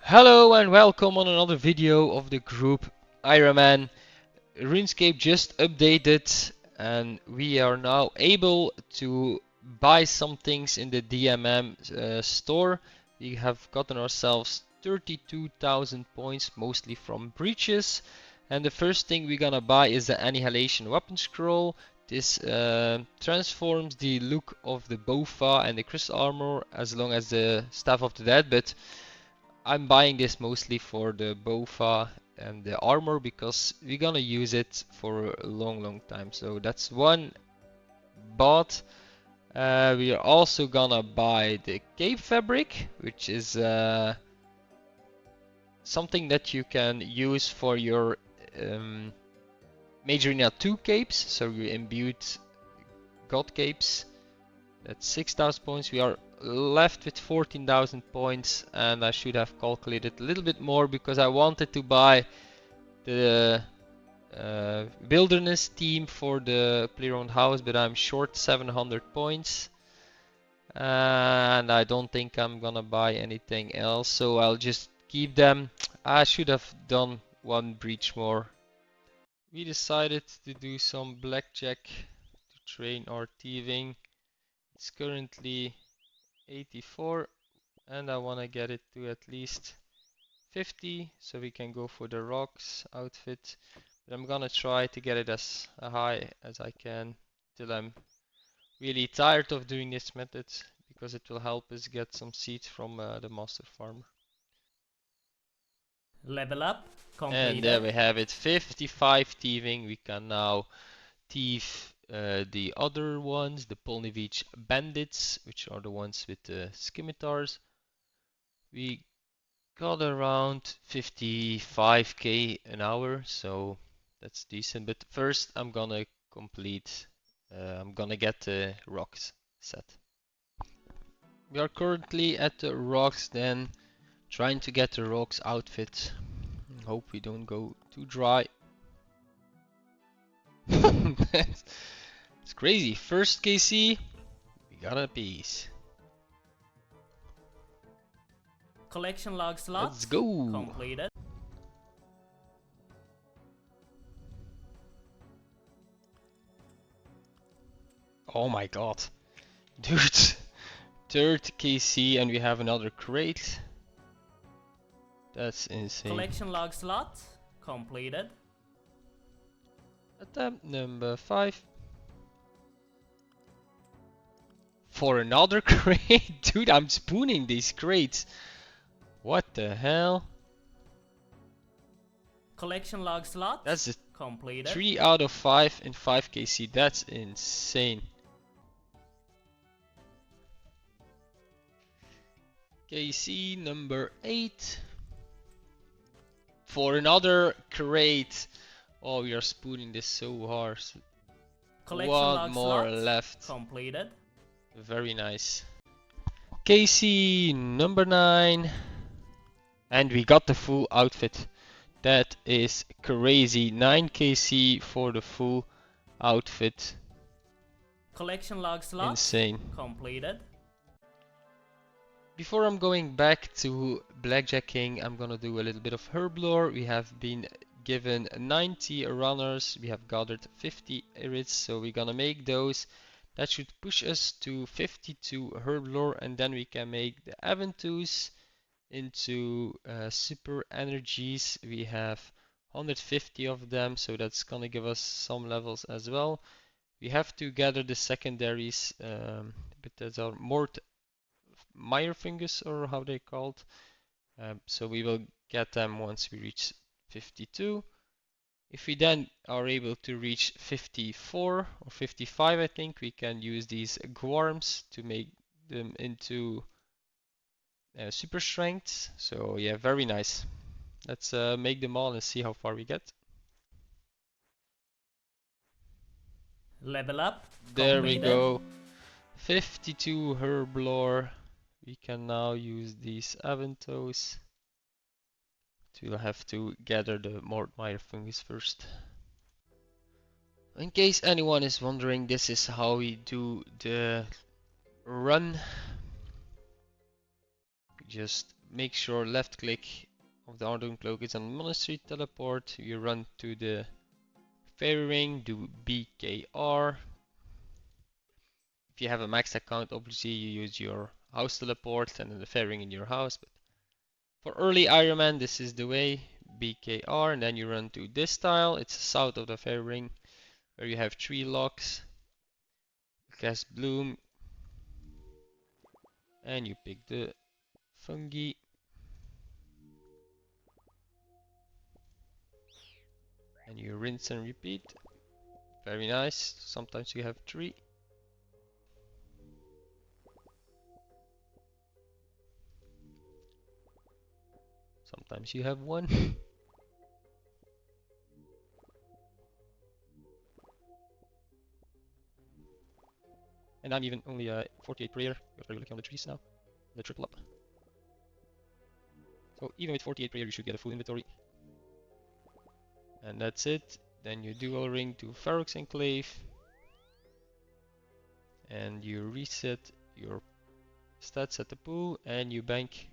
Hello and welcome on another video of the group Ironman. RuneScape just updated and we are now able to buy some things in the DMM store. We have gotten ourselves 32,000 points, mostly from breaches. And the first thing we're gonna buy is the Annihilation Weapon Scroll. This transforms the look of the Bofa and the Crystal Armor as long as the Staff of the Dead, but I'm buying this mostly for the Bofa and the armor because we're gonna use it for a long time. So that's one bought. We are also gonna buy the cape fabric, which is something that you can use for your Major Arena 2 capes. So you imbued god capes. That's 6,000 points. We are left with 14,000 points, and I should have calculated a little bit more because I wanted to buy the wilderness team for the player-owned house, but I'm short 700 points, and I don't think I'm gonna buy anything else, so I'll just keep them. I should have done one breach more. We decided to do some blackjack to train our thieving. It's currently 84 and I want to get it to at least 50 so we can go for the rocks outfit. But I'm gonna try to get it as high as I can till I'm really tired of doing this method because it will help us get some seeds from the master farmer. Level up, completed. And there we have it, 55 thieving. We can now thief the other ones, the Polnivich bandits, which are the ones with the scimitars. We got around 55k an hour, so that's decent. But first I'm gonna complete, I'm gonna get the rocks set. We are currently at the rocks then, trying to get the rocks outfit. Hope we don't go too dry. It's crazy. First KC, we got a piece. Collection log slot. Let's go. Completed. Oh my god. Dude. Third KC and we have another crate. That's insane. Collection log slot. Completed. Attempt number 5. For another crate? Dude, I'm spooning these crates. What the hell? Collection log slot. That's a completed. 3 out of 5 in 5 KC. That's insane. KC number 8. For another crate. Oh, we are spooning this so hard. Collection One log more slot. left. Completed. Very nice. KC number 9. And we got the full outfit. That is crazy. 9 KC for the full outfit. Collection log slot. Insane. Completed. Before I'm going back to blackjacking, I'm gonna do a little bit of herb lore. We have been given 90 runners. We have gathered 50 irits, so we're gonna make those. That should push us to 52 herb lore, and then we can make the Aventus into super energies. We have 150 of them, so that's gonna give us some levels as well. We have to gather the secondaries, but those are more Meyer fungus or how they called. So we will get them once we reach 52. If we then are able to reach 54 or 55, I think we can use these gworms to make them into super strengths. So yeah, very nice. Let's make them all and see how far we get. Level up. There we completed. go. 52 herb lore. We can now use these Aventos. We'll have to gather the Mordmeyer fungus first. In case anyone is wondering, this is how we do the run. We just make sure left click of the Ardoon cloak is on monastery teleport. You run to the fairy ring, do BKR. If you have a max account, obviously you use your house teleport and then the fairy ring in your house. But for early Ironman, this is the way. BKR, and then you run to this tile. It's south of the fairy ring, where you have 3 locks. Cast Bloom, and you pick the fungi. And you rinse and repeat. Very nice. Sometimes you have 3. Sometimes you have 1. And I'm even only 48 prayer. You're very lucky on the trees now. The triple up. So even with 48 prayer, you should get a full inventory. And that's it. Then you dual ring to Ferox Enclave. And you reset your stats at the pool and you bank.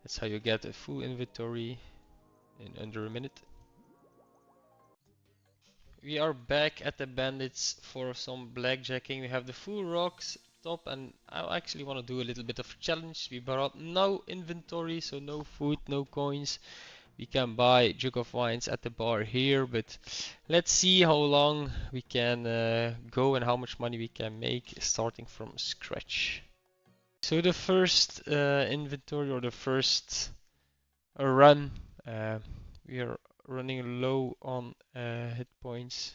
That's how you get a full inventory in under a minute. We are back at the bandits for some blackjacking. We have the full rocks top, and I actually want to do a little bit of a challenge. We brought no inventory, so no food, no coins. We can buy jug of wines at the bar here, but let's see how long we can go and how much money we can make starting from scratch. So the first inventory, or the first run, we are running low on hit points.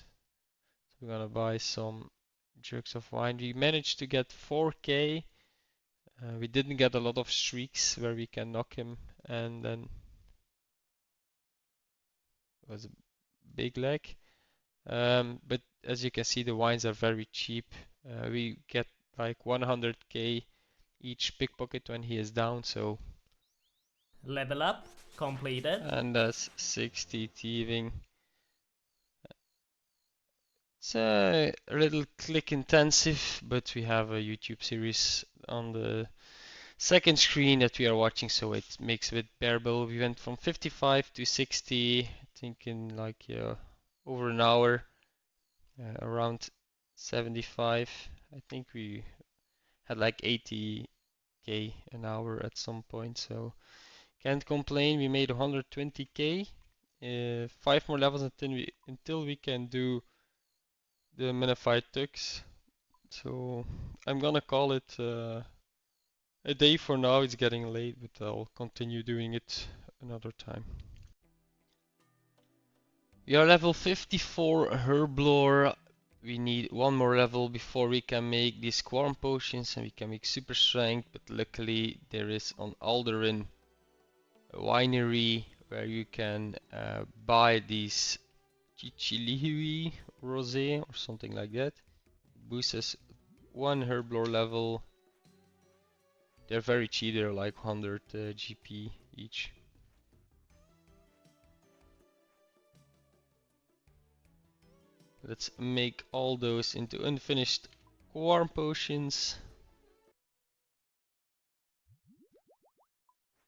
So we're gonna buy some jugs of wine. We managed to get 4k. We didn't get a lot of streaks where we can knock him, and then it was a big lag. But as you can see, the wines are very cheap. We get like 100k each pickpocket when he is down, so. Level up completed. And that's 60 thieving. It's a little click intensive, but we have a YouTube series on the second screen that we are watching, so it makes it bearable. We went from 55 to 60, I think in like over an hour, around 75. I think we had like 80k an hour at some point, so can't complain. We made 120k. 5 more levels until we can do the minified tux. So I'm gonna call it a day for now. It's getting late, but I'll continue doing it another time. We are level 54 Herblore. We need 1 more level before we can make these Quarm potions and we can make super strength, but luckily there is on Alderin a winery where you can buy these Chichilihui Rosé or something like that. It boosts us 1 Herblore level. They're very cheap, they're like 100 GP each. Let's make all those into unfinished Quarm potions.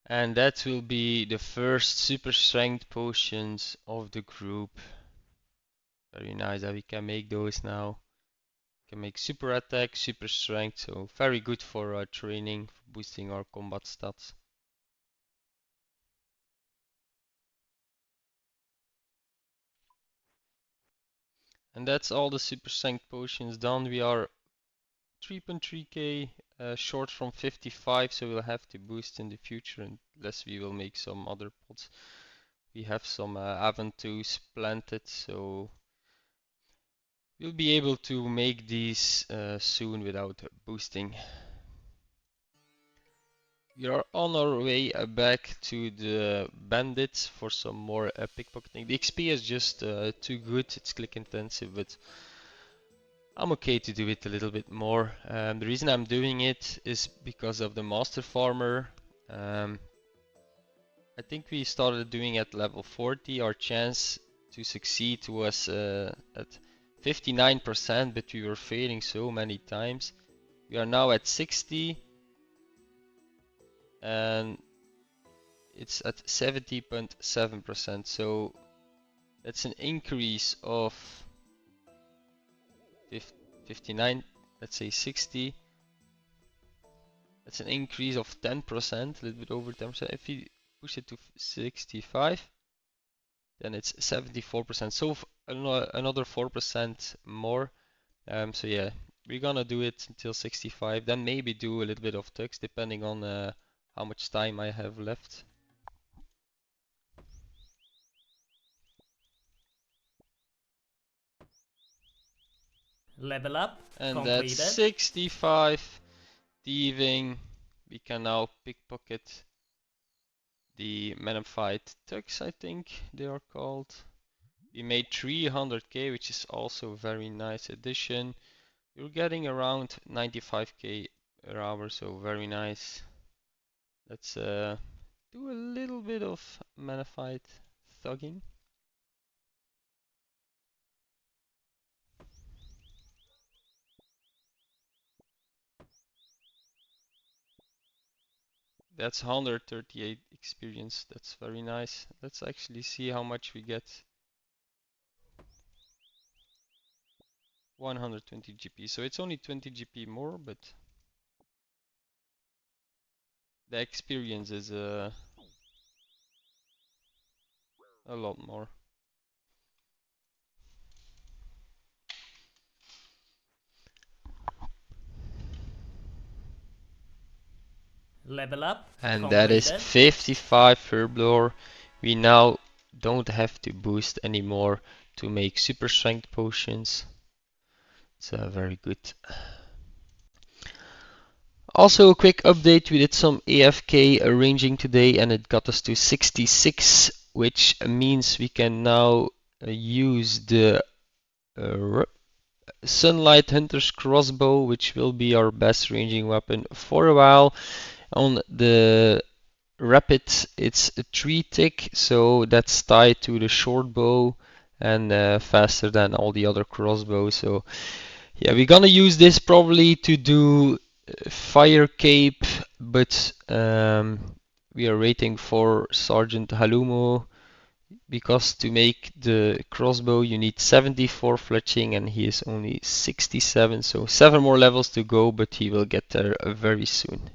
And that will be the first super strength potions of the group. Very nice that we can make those now. We can make super attack, super strength, so very good for training, for boosting our combat stats. And that's all the super strength potions done. We are 3.3k short from 55, so we'll have to boost in the future unless we will make some other pods. We have some Aventus planted, so we'll be able to make these soon without boosting. We are on our way back to the bandits for some more pickpocketing. The XP is just too good, it's click intensive, but I'm okay to do it a little bit more. The reason I'm doing it is because of the Master Farmer. I think we started doing at level 40. Our chance to succeed was at 59%, but we were failing so many times. We are now at 60. and it's at 70.7%. So that's an increase of 59, let's say 60. That's an increase of 10%, a little bit over 10%. If you push it to 65, then it's 74%. So another 4% more. So yeah, we're gonna do it until 65, then maybe do a little bit of tux depending on how much time I have left. Level up And completed. that's 65 thieving. We can now pickpocket the magnified tux, I think they are called. We made 300k, which is also a very nice addition. You're getting around 95k per hour, so very nice. Let's do a little bit of magnified thugging. That's 138 experience. That's very nice. Let's actually see how much we get. 120 GP. So it's only 20 GP more, but the experience is a lot more. Level up And completed. that is 55 Herblore. We now don't have to boost anymore to make super strength potions. It's very good. Also a quick update, we did some AFK arranging today and it got us to 66, which means we can now use the Sunlight Hunter's crossbow, which will be our best ranging weapon for a while. On the Rapid, it's a 3 tick, so that's tied to the short bow and faster than all the other crossbows. So yeah, we're gonna use this probably to do fire cape, but we are waiting for Sergeant Halumo because to make the crossbow you need 74 fletching and he is only 67, so 7 more levels to go, but he will get there very soon.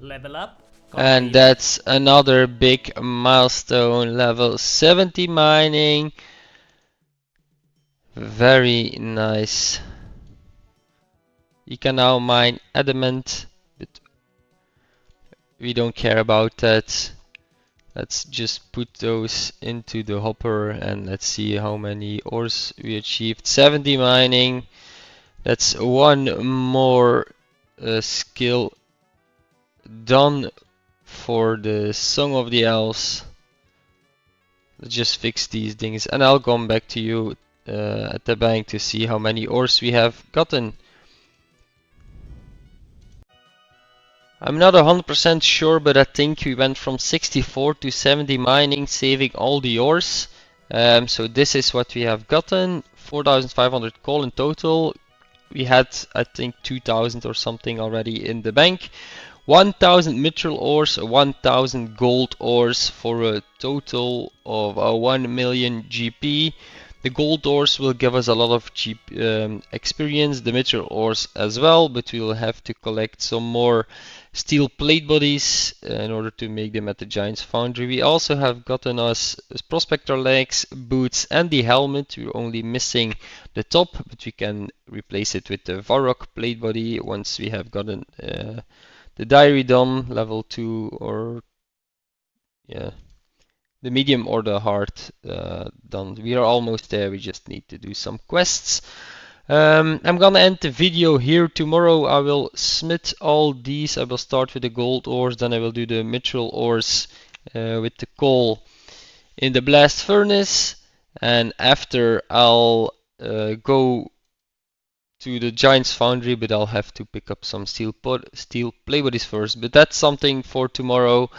Level up And completed. that's another big milestone, level 70 mining. Very nice. You can now mine adamant, but we don't care about that. Let's just put those into the hopper and let's see how many ores we achieved. 70 mining. That's one more skill done for the Song of the Elves. Let's just fix these things and I'll come back to you at the bank to see how many ores we have gotten. I'm not 100% sure, but I think we went from 64 to 70 mining, saving all the ores. So this is what we have gotten, 4,500 coal in total. We had, I think, 2,000 or something already in the bank. 1,000 mithril ores, 1,000 gold ores for a total of 1 million GP. The gold ores will give us a lot of experience, the mithril ores as well, but we will have to collect some more steel plate bodies in order to make them at the Giant's Foundry. We also have gotten us prospector legs, boots and the helmet. We're only missing the top, but we can replace it with the Varrock plate body once we have gotten the diary done, level 2, or yeah, the medium or the hard done. We are almost there, we just need to do some quests. I'm gonna end the video here. Tomorrow I will smith all these. I will start with the gold ores, then I will do the mithril ores with the coal in the blast furnace, and after I'll go to the Giant's Foundry, but I'll have to pick up some steel play bodies first. But that's something for tomorrow.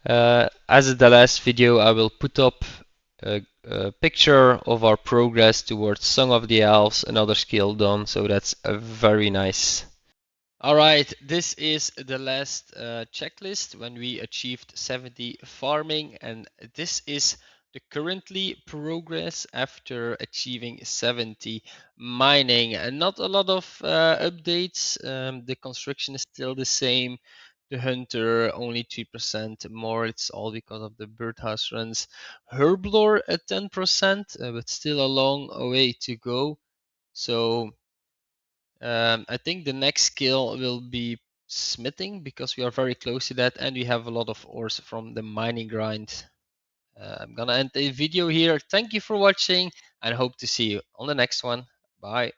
As the last video, I will put up picture of our progress towards Song of the Elves, another skill done, so that's very nice. Alright, this is the last checklist when we achieved 70 farming, and this is the currently progress after achieving 70 mining. And not a lot of updates, the construction is still the same, the hunter only 2% more, it's all because of the birdhouse runs. Herblore at 10%, but still a long way to go. So I think the next skill will be smithing because we are very close to that and we have a lot of ores from the mining grind. I'm gonna end the video here. Thank you for watching and hope to see you on the next one. Bye.